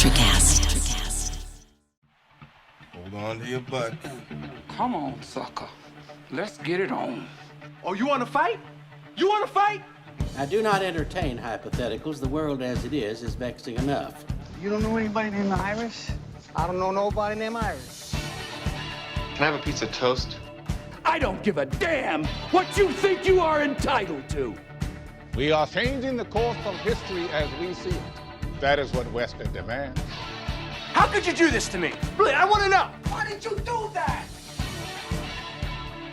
Electrocast. Hold on to your butt. Come on, sucker. Let's get it on. Oh, you want to fight? You want to fight? I do not entertain hypotheticals. The world as it is vexing enough. You don't know anybody named Iris? I don't know nobody named Iris. Can I have a piece of toast? I don't give a damn what you think you are entitled to. We are changing the course of history as we see it. That is what Western demands. How could you do this to me? Really, I want to know. Why did you do that?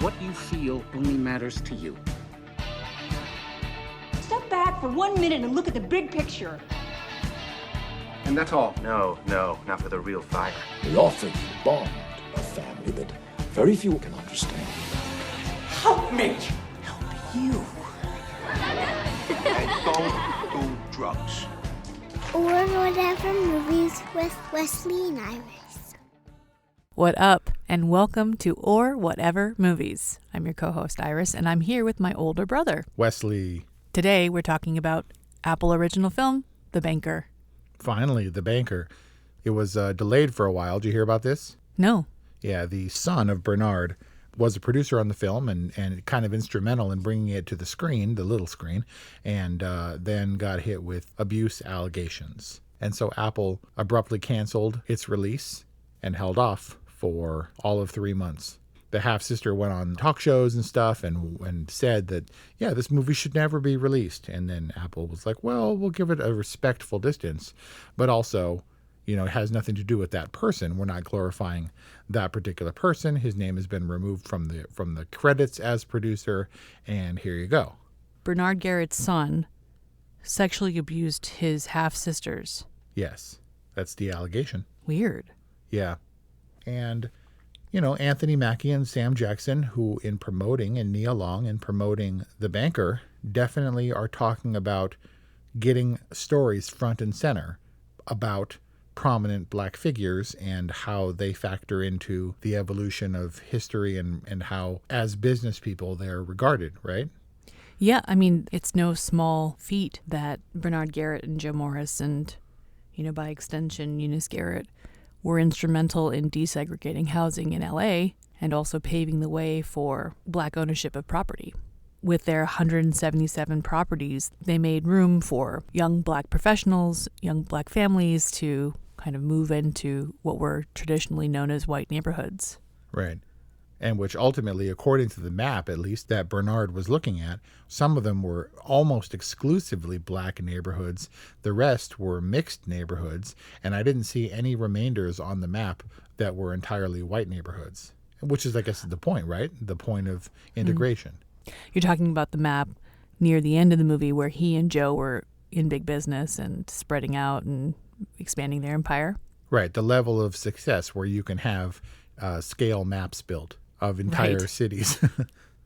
What you feel only matters to you. Step back for 1 minute and look at the big picture. And that's all? No, not for the real fire. We offer you a bond, a family that very few can understand. Help me. Help you. And don't do drugs. Or whatever movies with Wesley and Iris. What up, and welcome to Or Whatever Movies. I'm your co-host Iris, and I'm here with my older brother, Wesley. Today we're talking about Apple original film, The Banker. Finally, The Banker. It was delayed for a while. Did you hear about this? No. Yeah, the son of Bernard was a producer on the film and kind of instrumental in bringing it to the screen, the little screen, and then got hit with abuse allegations. And so Apple abruptly canceled its release and held off for all of 3 months. The half-sister went on talk shows and stuff and said that, yeah, this movie should never be released. And then Apple was like, well, we'll give it a respectful distance, but also, you know, it has nothing to do with that person. We're not glorifying that particular person. His name has been removed from the credits as producer, and here you go. Bernard Garrett's son sexually abused his half-sisters. Yes, that's the allegation. Weird. Yeah. And, you know, Anthony Mackie and Sam Jackson, who in promoting, and Nia Long in promoting The Banker, definitely are talking about getting stories front and center about prominent black figures and how they factor into the evolution of history and how, as business people, they're regarded, right? Yeah, I mean, it's no small feat that Bernard Garrett and Joe Morris and, you know, by extension, Eunice Garrett were instrumental in desegregating housing in LA and also paving the way for black ownership of property. With their 177 properties, they made room for young black professionals, young black families to kind of move into what were traditionally known as white neighborhoods. Right. And which ultimately, according to the map, at least, that Bernard was looking at, some of them were almost exclusively black neighborhoods. The rest were mixed neighborhoods. And I didn't see any remainders on the map that were entirely white neighborhoods, which is, I guess, the point, right? The point of integration. You're talking about the map near the end of the movie where he and Joe were in big business and spreading out and expanding their empire. Right. The level of success where you can have scale maps built of entire cities.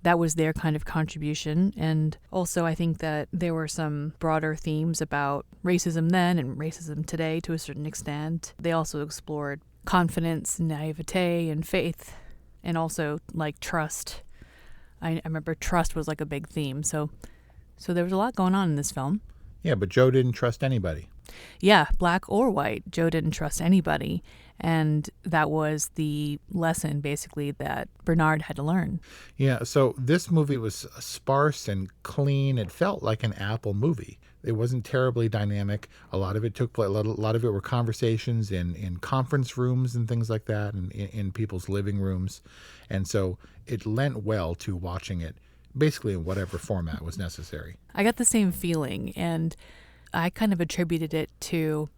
That was their kind of contribution. And also I think that there were some broader themes about racism then and racism today to a certain extent. They also explored confidence, naivete, and faith, and also like trust. I remember trust was like a big theme. So there was a lot going on in this film. Yeah, but Joe didn't trust anybody. Yeah, black or white. Joe didn't trust anybody. And that was the lesson, basically, that Bernard had to learn. Yeah, so this movie was sparse and clean. It felt like an Apple movie. It wasn't terribly dynamic. A lot of it took place. A lot of it were conversations in conference rooms and things like that, and in people's living rooms. And so it lent well to watching it, basically in whatever format was necessary. I got the same feeling, and I kind of attributed it to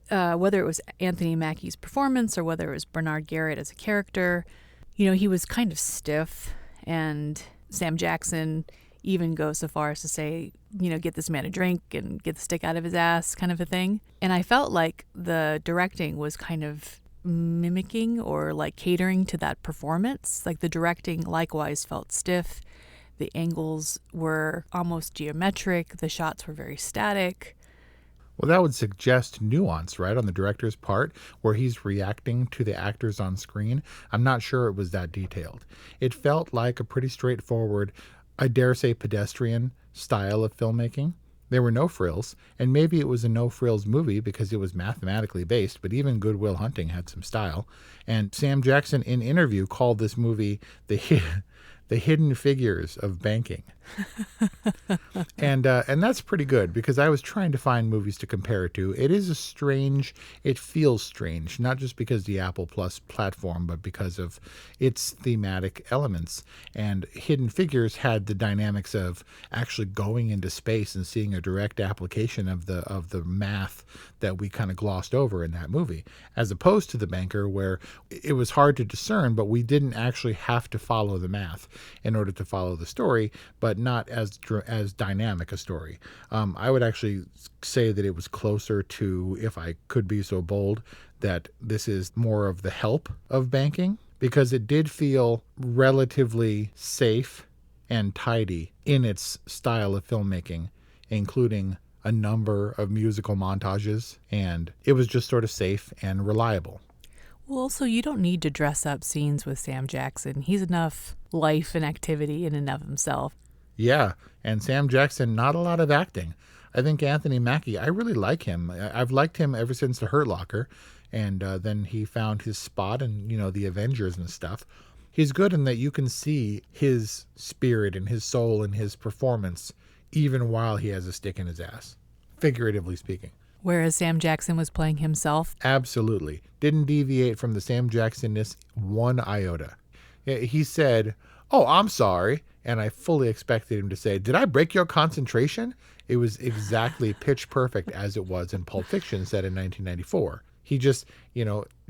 whether it was Anthony Mackie's performance or whether it was Bernard Garrett as a character. You know, he was kind of stiff, and Sam Jackson even goes so far as to say, you know, get this man a drink and get the stick out of his ass kind of a thing. And I felt like the directing was kind of mimicking or like catering to that performance. Like the directing likewise felt stiff. The angles were almost geometric. The shots were very static. Well, that would suggest nuance, right, on the director's part, where he's reacting to the actors on screen. I'm not sure it was that detailed. It felt like a pretty straightforward, I dare say pedestrian style of filmmaking. There were no frills, and maybe it was a no-frills movie because it was mathematically based, but even Good Will Hunting had some style. And Sam Jackson, in interview, called this movie the hidden figures of banking. And that's pretty good because I was trying to find movies to compare it to. It feels strange, not just because the Apple Plus platform, but because of its thematic elements. And Hidden Figures had the dynamics of actually going into space and seeing a direct application of the math that we kind of glossed over in that movie, as opposed to The Banker, where it was hard to discern, but we didn't actually have to follow the math in order to follow the story, but not as dynamic a story. I would actually say that it was closer to, if I could be so bold, that this is more of the help of banking, because it did feel relatively safe and tidy in its style of filmmaking, including a number of musical montages, and it was just sort of safe and reliable. Well, also, you don't need to dress up scenes with Sam Jackson. He's enough life and activity in and of himself. Yeah, and Sam Jackson, not a lot of acting. I think Anthony Mackie, I really like him. I've liked him ever since The Hurt Locker, and then he found his spot in, the Avengers and stuff. He's good in that you can see his spirit and his soul and his performance even while he has a stick in his ass, figuratively speaking. Whereas Sam Jackson was playing himself? Absolutely. Didn't deviate from the Sam Jackson-ness one iota. He said, "Oh, I'm sorry." And I fully expected him to say, "Did I break your concentration?" It was exactly pitch perfect as it was in Pulp Fiction, set in 1994. He just,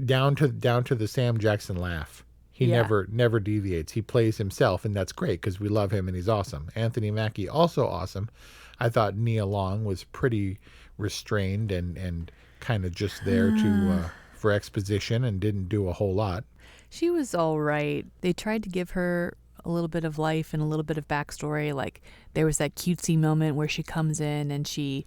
down to the Sam Jackson laugh. He never deviates. He plays himself, and that's great because we love him and he's awesome. Anthony Mackie, also awesome. I thought Nia Long was pretty restrained and kind of just there for exposition and didn't do a whole lot. She was all right. They tried to give her a little bit of life and a little bit of backstory. Like there was that cutesy moment where she comes in and she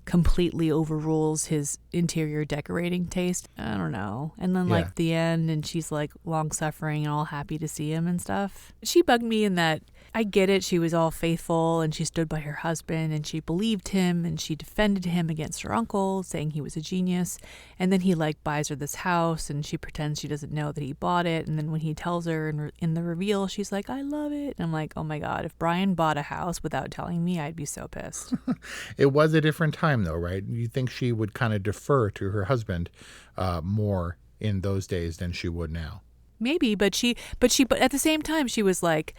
completely overrules his interior decorating taste. I don't know. And then the end, and she's like long suffering and all happy to see him and stuff. She bugged me in that I get it. She was all faithful and she stood by her husband and she believed him and she defended him against her uncle, saying he was a genius. And then he buys her this house and she pretends she doesn't know that he bought it. And then when he tells her in the reveal, she's like, "I love it." And I'm like, oh my God, if Brian bought a house without telling me, I'd be so pissed. It was a different time though, right? You think she would kind of defer to her husband more in those days than she would now. Maybe, but at the same time, she was like,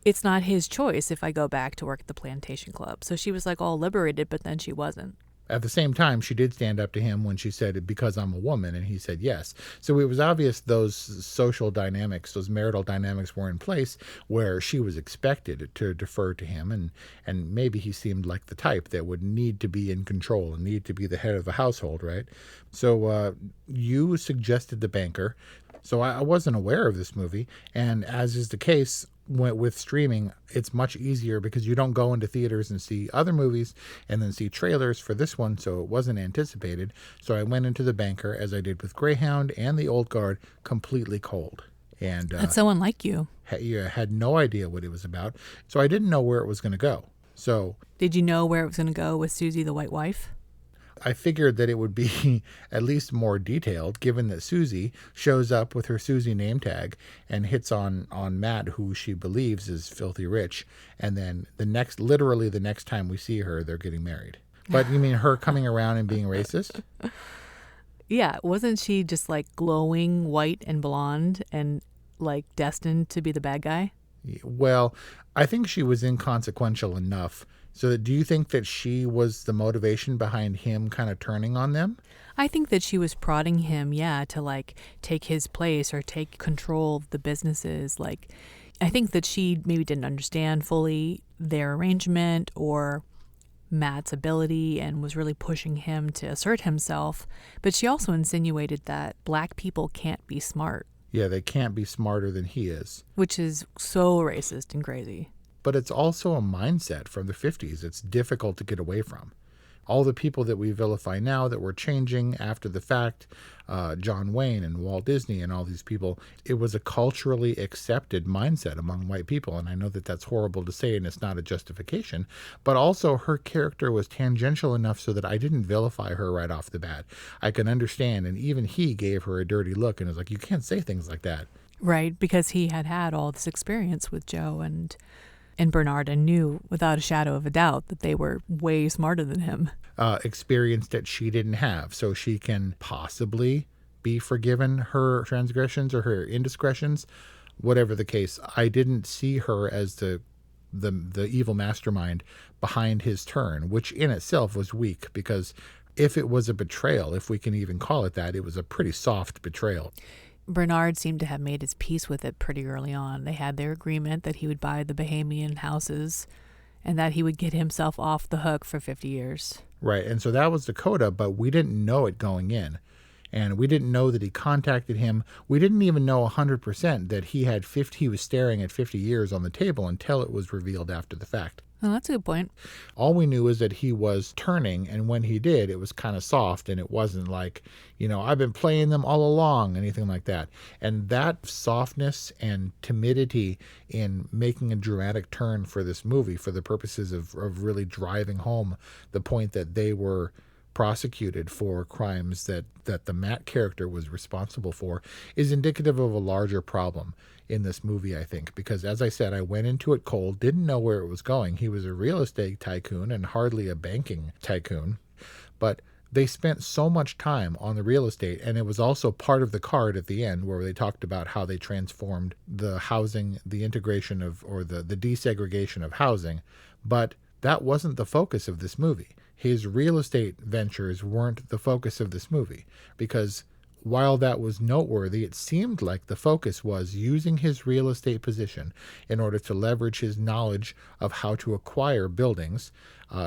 it's not his choice if I go back to work at the Plantation Club. So she was like all liberated, but then she wasn't. At the same time, she did stand up to him when she said, "Because I'm a woman," and he said yes. So it was obvious those social dynamics, those marital dynamics were in place where she was expected to defer to him, and maybe he seemed like the type that would need to be in control and need to be the head of the household, right? So you suggested The Banker. So I wasn't aware of this movie, and as is the case with streaming, it's much easier because you don't go into theaters and see other movies and then see trailers for this one, so it wasn't anticipated. So I went into The Banker, as I did with Greyhound and The Old Guard, completely cold. And that's so unlike you. Had no idea what it was about, so I didn't know where it was going to go. So did you know where it was going to go with Susie the White Wife? I figured that it would be at least more detailed, given that Susie shows up with her Susie name tag and hits on Matt, who she believes is filthy rich. And then literally the next time we see her, they're getting married. But you mean her coming around and being racist? Yeah. Wasn't she just glowing white and blonde and destined to be the bad guy? Well, I think she was inconsequential enough. So do you think that she was the motivation behind him kind of turning on them? I think that she was prodding him, to take his place or take control of the businesses. I think that she maybe didn't understand fully their arrangement or Matt's ability and was really pushing him to assert himself. But she also insinuated that black people can't be smart. Yeah, they can't be smarter than he is. Which is so racist and crazy. But it's also a mindset from the 50s it's difficult to get away from. all the people that we vilify now that were changing after the fact, John Wayne and Walt Disney and all these people, it was a culturally accepted mindset among white people. And I know that that's horrible to say and it's not a justification, but also her character was tangential enough so that I didn't vilify her right off the bat. I can understand, and even he gave her a dirty look and was like, you can't say things like that. Right, because he had had all this experience with Joe and Bernard and knew without a shadow of a doubt that they were way smarter than him. Experience that she didn't have. So she can possibly be forgiven her transgressions or her indiscretions, whatever the case. I didn't see her as the evil mastermind behind his turn, which in itself was weak, because if it was a betrayal, if we can even call it that, it was a pretty soft betrayal. Bernard seemed to have made his peace with it pretty early on. They had their agreement that he would buy the Bahamian houses and that he would get himself off the hook for 50 years. Right, and so that was Dakota, but we didn't know it going in. And we didn't know that he contacted him. We didn't even know 100% that he was staring at 50 years on the table until it was revealed after the fact. Oh, that's a good point. All we knew is that he was turning, and when he did, it was kind of soft, and it wasn't like, I've been playing them all along, anything like that. And that softness and timidity in making a dramatic turn for this movie for the purposes of really driving home the point that they were prosecuted for crimes that the Matt character was responsible for is indicative of a larger problem in this movie, I think, because as I said, I went into it cold, didn't know where it was going. He was a real estate tycoon and hardly a banking tycoon, but they spent so much time on the real estate, and it was also part of the card at the end where they talked about how they transformed the housing, the integration of, or the desegregation of housing, but that wasn't the focus of this movie. His real estate ventures weren't the focus of this movie, because while that was noteworthy, it seemed like the focus was using his real estate position in order to leverage his knowledge of how to acquire buildings,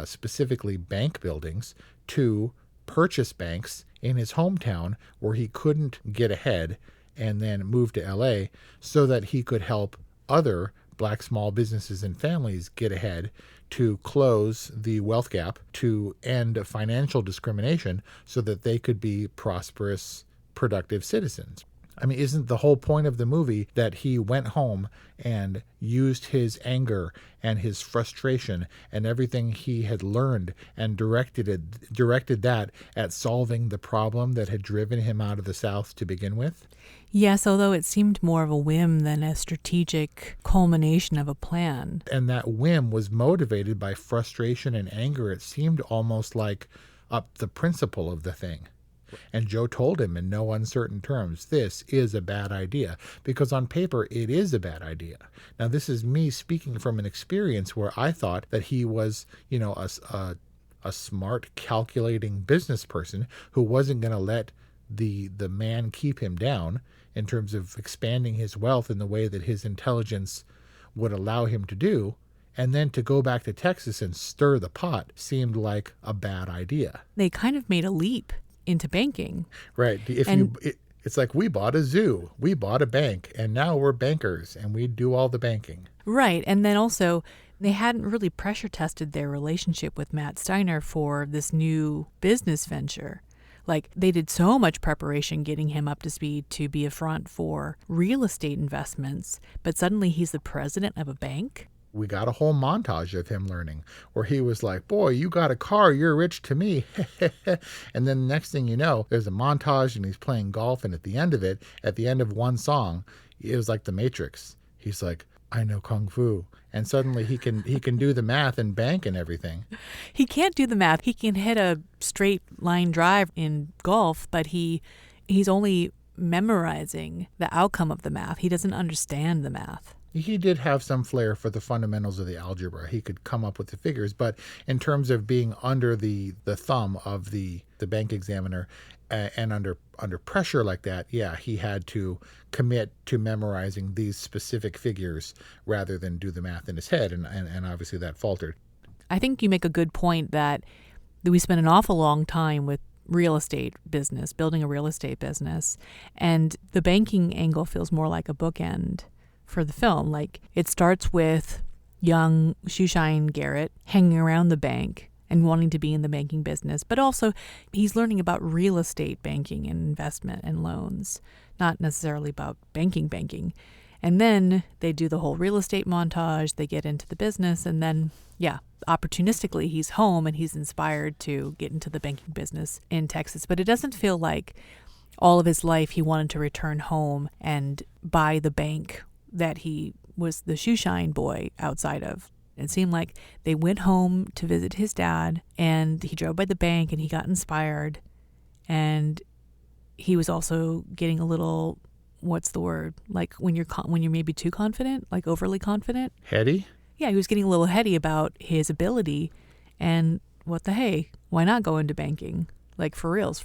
specifically bank buildings, to purchase banks in his hometown where he couldn't get ahead, and then move to LA so that he could help other Black small businesses and families get ahead, to close the wealth gap, to end financial discrimination so that they could be prosperous, productive citizens. I mean, isn't the whole point of the movie that he went home and used his anger and his frustration and everything he had learned and directed that at solving the problem that had driven him out of the South to begin with? Yes, although it seemed more of a whim than a strategic culmination of a plan. And that whim was motivated by frustration and anger. It seemed almost like the principle of the thing. And Joe told him in no uncertain terms, this is a bad idea, because on paper it is a bad idea. Now, this is me speaking from an experience where I thought that he was, a smart, calculating business person who wasn't going to let the man keep him down in terms of expanding his wealth in the way that his intelligence would allow him to do. And then to go back to Texas and stir the pot seemed like a bad idea. They kind of made a leap into banking. Right. It's like we bought a zoo, we bought a bank, and now we're bankers and we do all the banking. Right. And then also they hadn't really pressure tested their relationship with Matt Steiner for this new business venture. Like, they did so much preparation getting him up to speed to be a front for real estate investments, but suddenly he's the president of a bank? We got a whole montage of him learning where he was like, boy, you got a car, you're rich to me. And then the next thing you know, there's a montage and he's playing golf. And at the end of it, at the end of one song, it was like the Matrix. He's like, I know Kung Fu. And suddenly he can do the math and bank and everything. He can't do the math. He can hit a straight line drive in golf, but he's only memorizing the outcome of the math. He doesn't understand the math. He did have some flair for the fundamentals of the algebra. He could come up with the figures, but in terms of being under the thumb of the bank examiner and under pressure like that, yeah, he had to commit to memorizing these specific figures rather than do the math in his head, and obviously that faltered. I think you make a good point that we spent an awful long time with real estate business, building a real estate business, and the banking angle feels more like a bookend for the film. Like, it starts with young Shoeshine Garrett hanging around the bank and wanting to be in the banking business. But also he's learning about real estate banking and investment and loans, not necessarily about banking. And then they do the whole real estate montage. They get into the business, and then, opportunistically, he's home and he's inspired to get into the banking business in Texas. But it doesn't feel like all of his life he wanted to return home and buy the bank that he was the shoeshine boy outside of. It seemed like they went home to visit his dad, and he drove by the bank and he got inspired. And he was also getting a little, what's the word? Like when you're maybe too confident, like overly confident. Heady? Yeah, he was getting a little heady about his ability, and what the hey, why not go into banking? Like for reals.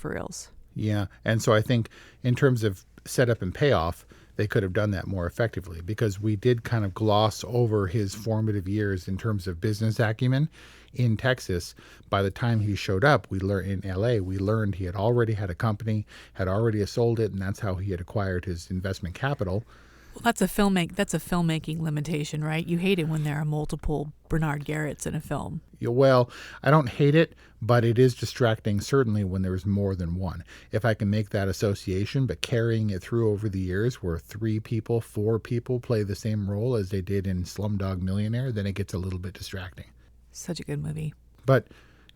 Yeah, and so I think in terms of setup and payoff, they could have done that more effectively, because we did kind of gloss over his formative years in terms of business acumen in Texas. By the time he showed up, we learned in LA, we learned he had already had a company, had already sold it, and that's how he had acquired his investment capital. Well, that's a filmmaking limitation, right? You hate it when there are multiple Bernard Garretts in a film. Yeah, well, I don't hate it, but it is distracting, certainly when there's more than one. If I can make that association, but carrying it through over the years where 3 people, 4 people play the same role as they did in Slumdog Millionaire, then it gets a little bit distracting. Such a good movie. But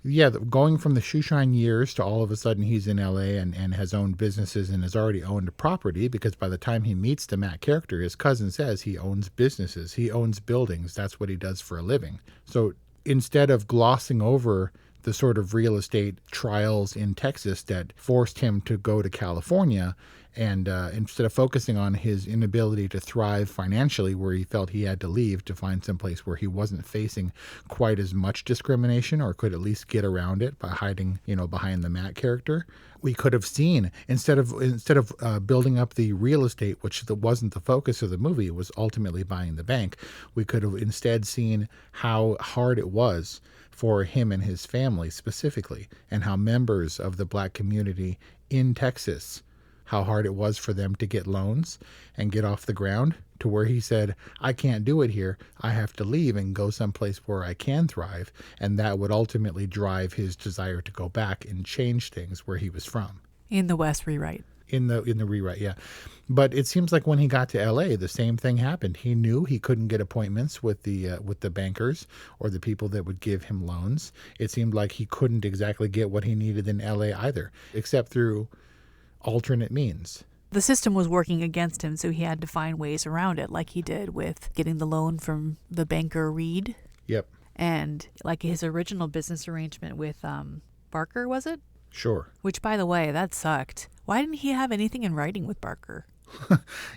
yeah, going from the shoeshine years to all of a sudden he's in LA and has owned businesses and has already owned property, because by the time he meets the Matt character, his cousin says he owns businesses, he owns buildings, that's what he does for a living. So instead of glossing over the sort of real estate trials in Texas that forced him to go to California, and instead of focusing on his inability to thrive financially, where he felt he had to leave to find someplace where he wasn't facing quite as much discrimination, or could at least get around it by hiding, behind the Matt character, we could have seen, instead of building up the real estate, which wasn't the focus of the movie, it was ultimately buying the bank, we could have instead seen how hard it was for him and his family specifically, and how members of the Black community in Texas, how hard it was for them to get loans and get off the ground, to where he said, I can't do it here. I have to leave and go someplace where I can thrive. And that would ultimately drive his desire to go back and change things where he was from. In the West rewrite. In the rewrite, yeah. But it seems like when he got to LA, the same thing happened. He knew he couldn't get appointments with the bankers or the people that would give him loans. It seemed like he couldn't exactly get what he needed in LA either, except through alternate means. The system was working against him, so he had to find ways around it, like he did with getting the loan from the banker Reed. Yep. And like his original business arrangement with Barker, was it? Sure. Which, by the way, that sucked. Why didn't he have anything in writing with Barker?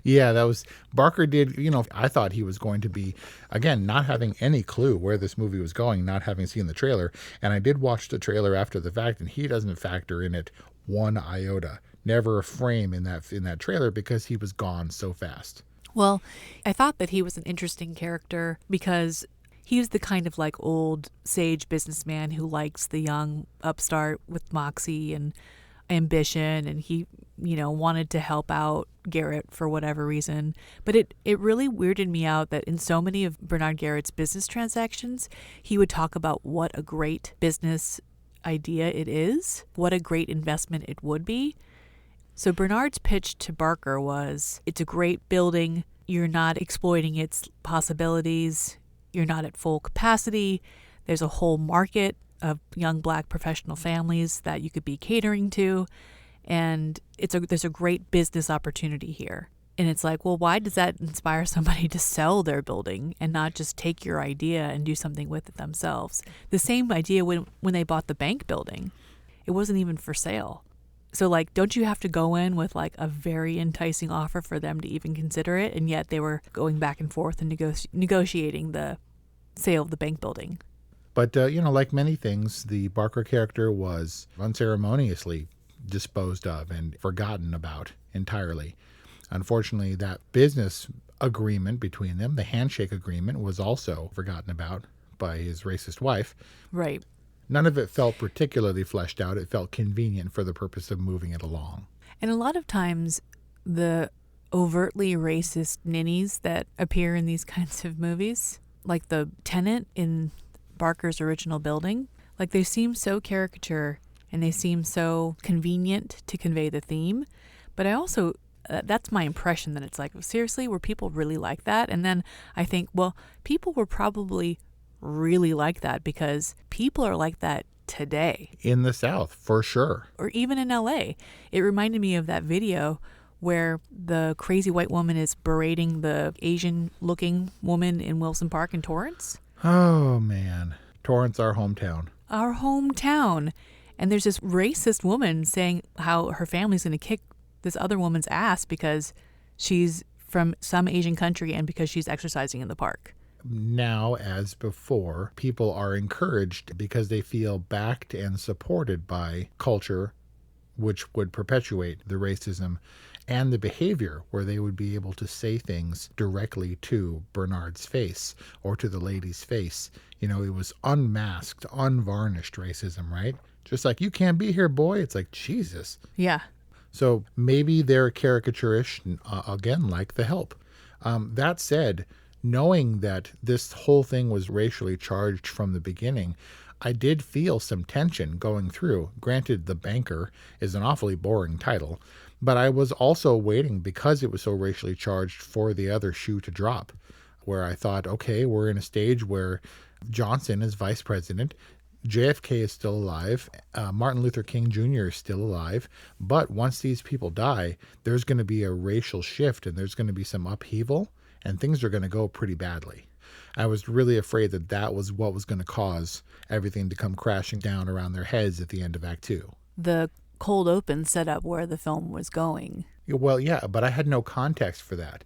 Yeah, Barker did, I thought he was going to be, again, not having any clue where this movie was going, not having seen the trailer. And I did watch the trailer after the fact, and he doesn't factor in it one iota. Never a frame in that trailer, because he was gone so fast. Well, I thought that he was an interesting character because he was the kind of like old sage businessman who likes the young upstart with moxie and ambition, and he, wanted to help out Garrett for whatever reason. But it really weirded me out that in so many of Bernard Garrett's business transactions, he would talk about what a great business idea it is, what a great investment it would be. So Bernard's pitch to Barker was, it's a great building, you're not exploiting its possibilities, you're not at full capacity, there's a whole market of young Black professional families that you could be catering to, and there's a great business opportunity here. And it's like, well, why does that inspire somebody to sell their building and not just take your idea and do something with it themselves? The same idea when they bought the bank building. It wasn't even for sale. So, don't you have to go in with, a very enticing offer for them to even consider it? And yet they were going back and forth and negotiating the sale of the bank building. But, like many things, the Barker character was unceremoniously disposed of and forgotten about entirely. Unfortunately, that business agreement between them, the handshake agreement, was also forgotten about by his racist wife. Right. None of it felt particularly fleshed out. It felt convenient for the purpose of moving it along. And a lot of times, the overtly racist ninnies that appear in these kinds of movies, like the tenant in Barker's original building, Like, they seem so caricature and they seem so convenient to convey the theme. But I also, that's my impression, that it's like, seriously, were people really like that? And then I think, well, people were probably really like that because people are like that today. In the South, for sure. Or even in LA. It reminded me of that video where the crazy white woman is berating the Asian-looking woman in Wilson Park in Torrance. Oh, man. Torrance, our hometown. Our hometown. And there's this racist woman saying how her family's going to kick this other woman's ass because she's from some Asian country and because she's exercising in the park. Now, as before, people are encouraged because they feel backed and supported by culture, which would perpetuate the racism and the behavior where they would be able to say things directly to Bernard's face or to the lady's face. You know, it was unmasked, unvarnished racism, right? Just like, you can't be here, boy. It's like, Jesus. Yeah. So maybe they're caricaturish, again, like The Help. That said, knowing that this whole thing was racially charged from the beginning, I did feel some tension going through. Granted, The Banker is an awfully boring title, but I was also waiting, because it was so racially charged, for the other shoe to drop, where I thought, okay, we're in a stage where Johnson is vice president, JFK is still alive, Martin Luther King Jr. is still alive, but once these people die, there's going to be a racial shift and there's going to be some upheaval, and things are going to go pretty badly. I was really afraid that that was what was going to cause everything to come crashing down around their heads at the end of Act 2. The cold open set up where the film was going. Well, yeah, but I had no context for that.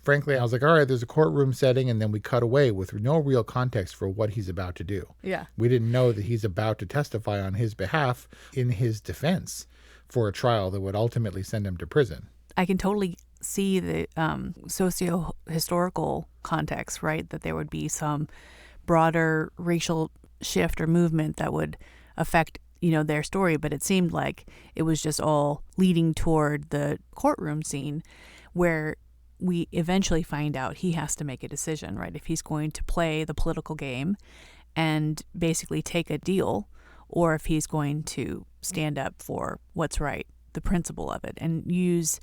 Frankly, I was like, all right, there's a courtroom setting, and then we cut away with no real context for what he's about to do. Yeah. We didn't know that he's about to testify on his behalf in his defense for a trial that would ultimately send him to prison. I can totally see the socio-historical context, right? That there would be some broader racial shift or movement that would affect, their story. But it seemed like it was just all leading toward the courtroom scene where we eventually find out he has to make a decision, right? If he's going to play the political game and basically take a deal, or if he's going to stand up for what's right, the principle of it, and use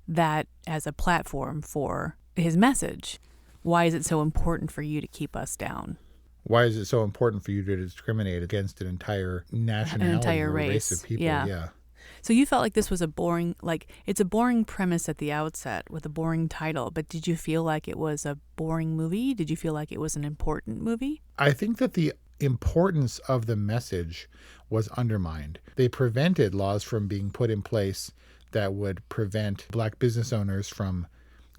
that as a platform for his message. Why is it so important for you to keep us down? Why is it so important for you to discriminate against an entire nationality, an entire or race of people? Yeah. So you felt like this was it's a boring premise at the outset with a boring title, but did you feel like it was a boring movie? Did you feel like it was an important movie? I think that the importance of the message was undermined. They prevented laws from being put in place that would prevent Black business owners from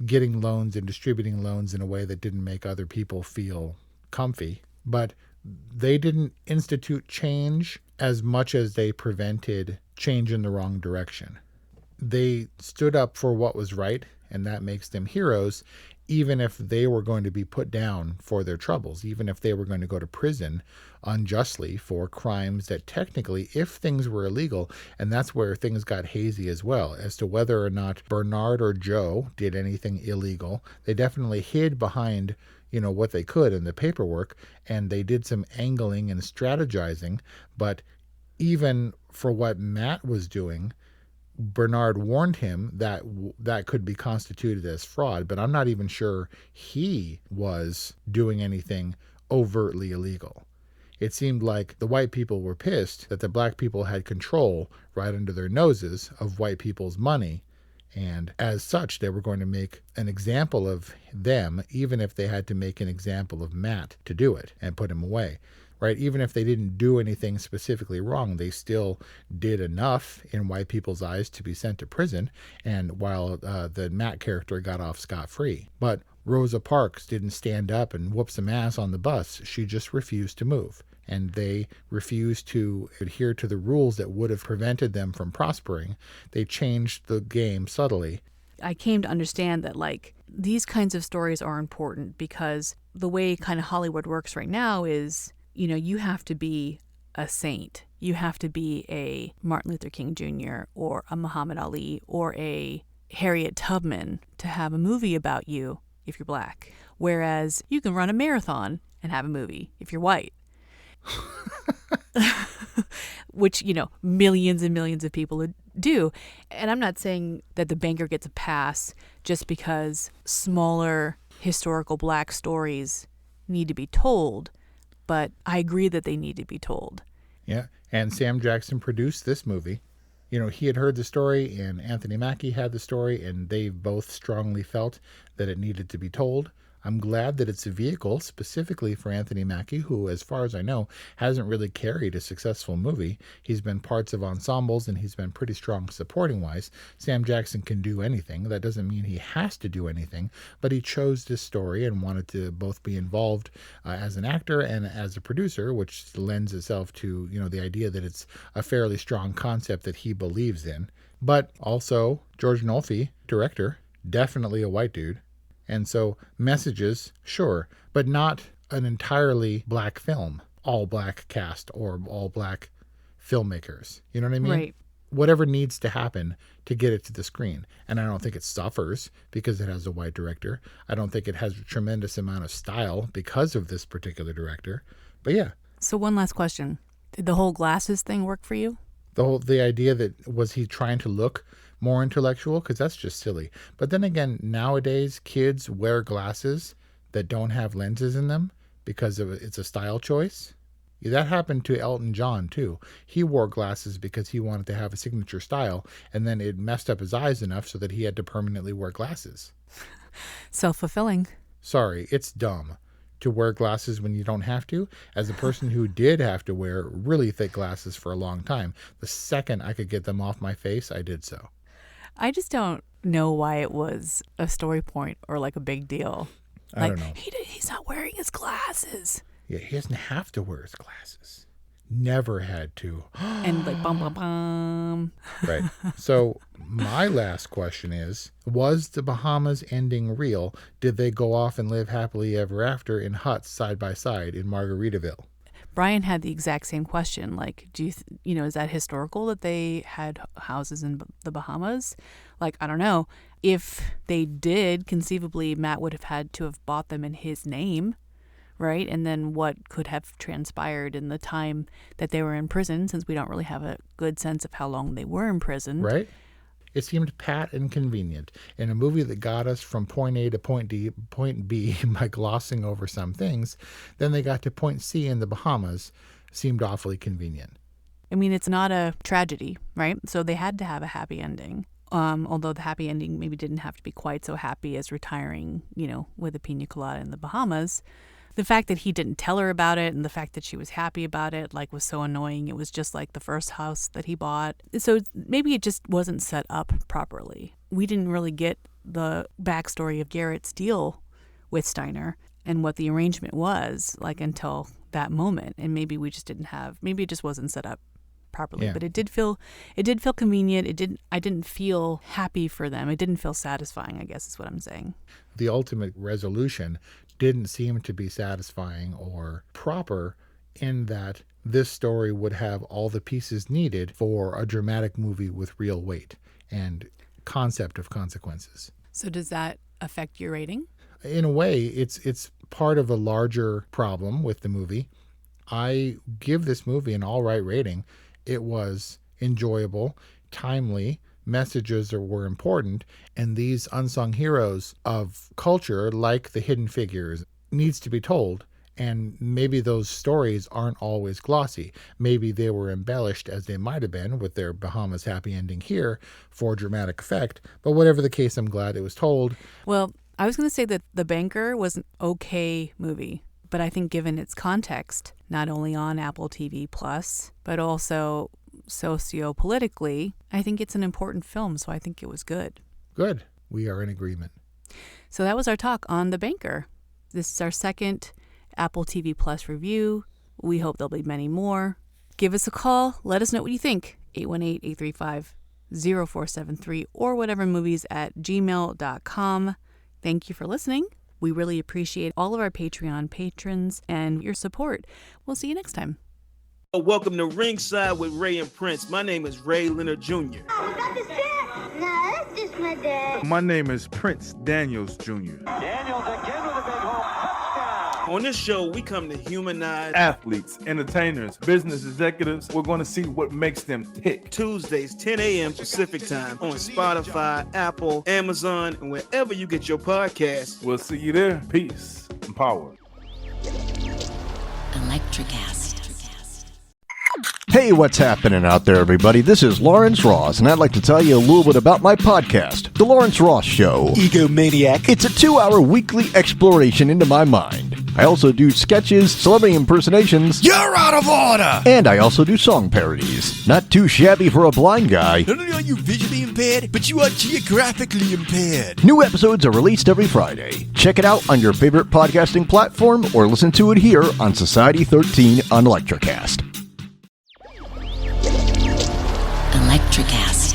getting loans and distributing loans in a way that didn't make other people feel comfy. But they didn't institute change as much as they prevented change in the wrong direction. They stood up for what was right, and that makes them heroes, even if they were going to be put down for their troubles, even if they were going to go to prison unjustly for crimes that technically, if things were illegal, and that's where things got hazy as well, as to whether or not Bernard or Joe did anything illegal. They definitely hid behind what they could in the paperwork, and they did some angling and strategizing. But even for what Matt was doing, Bernard warned him that that could be constituted as fraud, but I'm not even sure he was doing anything overtly illegal. It seemed like the white people were pissed that the Black people had control right under their noses of white people's money, and as such, they were going to make an example of them, even if they had to make an example of Matt to do it and put him away. Right? Even if they didn't do anything specifically wrong, they still did enough in white people's eyes to be sent to prison, and while the Matt character got off scot-free. But Rosa Parks didn't stand up and whoop some ass on the bus. She just refused to move. And they refused to adhere to the rules that would have prevented them from prospering. They changed the game subtly. I came to understand that, these kinds of stories are important because the way kind of Hollywood works right now is, you have to be a saint. You have to be a Martin Luther King Jr. or a Muhammad Ali or a Harriet Tubman to have a movie about you if you're Black. Whereas you can run a marathon and have a movie if you're white. Which, millions and millions of people do. And I'm not saying that The Banker gets a pass just because smaller historical black stories need to be told, but I agree that they need to be told. Yeah, and Sam Jackson produced this movie. He had heard the story, and Anthony Mackie had the story, and they both strongly felt that it needed to be told. I'm glad that it's a vehicle specifically for Anthony Mackie, who, as far as I know, hasn't really carried a successful movie. He's been parts of ensembles, and he's been pretty strong supporting-wise. Sam Jackson can do anything. That doesn't mean he has to do anything, but he chose this story and wanted to both be involved as an actor and as a producer, which lends itself to, the idea that it's a fairly strong concept that he believes in. But also, George Nolfi, director, definitely a white dude. And so messages, sure, but not an entirely black film, all black cast or all black filmmakers. You know what I mean? Right. Whatever needs to happen to get it to the screen. And I don't think it suffers because it has a white director. I don't think it has a tremendous amount of style because of this particular director. But yeah. So one last question. Did the whole glasses thing work for you? The idea that was he trying to look more intellectual, because that's just silly. But then again, nowadays kids wear glasses that don't have lenses in them because it's a style choice. That happened to Elton John too. He wore glasses because he wanted to have a signature style, and then it messed up his eyes enough so that he had to permanently wear glasses. Self-fulfilling. Sorry, it's dumb to wear glasses when you don't have to. As a person who did have to wear really thick glasses for a long time, the second I could get them off my face, I did so. I just don't know why it was a story point or like a big deal. I don't know. He's not wearing his glasses. Yeah, he doesn't have to wear his glasses. Never had to. And like bum bum bum. Right. So my last question is, was the Bahamas ending real? Did they go off and live happily ever after in huts side by side in Margaritaville? Brian had the exact same question. Like, do you is that historical that they had houses in the Bahamas? Like, I don't know. If they did, conceivably, Matt would have had to have bought them in his name, right? And then what could have transpired in the time that they were in prison, since we don't really have a good sense of how long they were in prison. Right. It seemed pat and convenient. In a movie that got us from point A to point B by glossing over some things, then they got to point C in the Bahamas. Seemed awfully convenient. I mean, it's not a tragedy, right? So they had to have a happy ending. Although the happy ending maybe didn't have to be quite so happy as retiring, with a pina colada in the Bahamas. The fact that he didn't tell her about it and the fact that she was happy about it, was so annoying. It was just like the first house that he bought. So maybe it just wasn't set up properly. We didn't really get the backstory of Garrett's deal with Steiner and what the arrangement was until that moment. And maybe we just maybe it just wasn't set up properly. Yeah. But it did feel convenient. I didn't feel happy for them. It didn't feel satisfying, I guess is what I'm saying. The ultimate resolution didn't seem to be satisfying or proper in that this story would have all the pieces needed for a dramatic movie with real weight and concept of consequences. So does that affect your rating? In a way, it's part of a larger problem with the movie. I give this movie an all right rating. It was enjoyable, timely, messages were important, and these unsung heroes of culture, like the hidden figures, needs to be told. And maybe those stories aren't always glossy. Maybe they were embellished, as they might have been with their Bahamas happy ending here, for dramatic effect. But whatever the case, I'm glad it was told. Well, I was going to say that The Banker was an okay movie, but I think given its context, not only on Apple TV+, but also socio-politically, I think it's an important film, so I think it was good. Good. We are in agreement. So that was our talk on The Banker. This is our second Apple TV Plus review. We hope there'll be many more. Give us a call. Let us know what you think. 818-835-0473 or whatevermovies@gmail.com. Thank you for listening. We really appreciate all of our Patreon patrons and your support. We'll see you next time. Welcome to Ringside with Ray and Prince. My name is Ray Leonard Jr. Oh, is that the dad? No, that's just my dad. My name is Prince Daniels Jr. Daniels again with a big home touchdown. On this show, we come to humanize athletes, entertainers, business executives. We're going to see what makes them tick. Tuesdays, 10 a.m. Pacific time on Spotify, Apple, Amazon, and wherever you get your podcasts. We'll see you there. Peace and power. Electric acid. Hey, what's happening out there, everybody? This is Lawrence Ross, and I'd like to tell you a little bit about my podcast, The Lawrence Ross Show. Egomaniac. It's a 2-hour weekly exploration into my mind. I also do sketches, celebrity impersonations. You're out of order! And I also do song parodies. Not too shabby for a blind guy. Not only are you visually impaired, but you are geographically impaired. New episodes are released every Friday. Check it out on your favorite podcasting platform or listen to it here on Society 13 on Electricast. Electric acid.